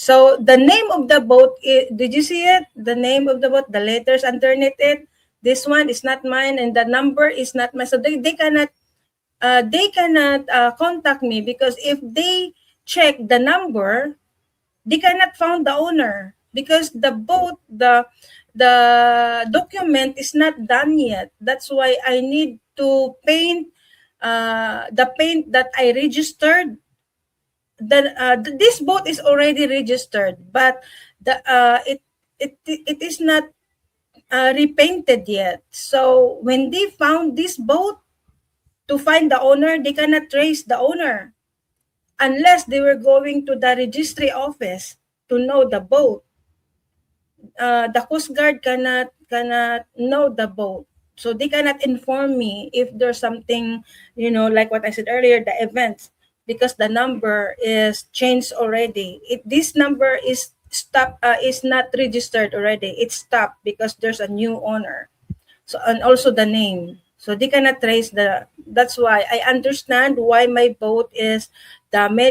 So the name of the boat, did you see it? The name of the boat, the letters underneath it. This one is not mine, and the number is not mine. So they cannot contact me, because if they check the number, they cannot find the owner, because the boat, the document is not done yet. That's why I need to paint the paint that I registered. This boat is already registered, but the it is not repainted yet. So when they found this boat, to find the owner, they cannot trace the owner unless they were going to the registry office to know the boat. The Coast Guard cannot know the boat. So they cannot inform me if there's something, like what I said earlier, the events, because the number is changed already. This number is not registered already. It's stopped because there's a new owner. So, and also the name. So they cannot trace that's why I understand why my boat is damaged.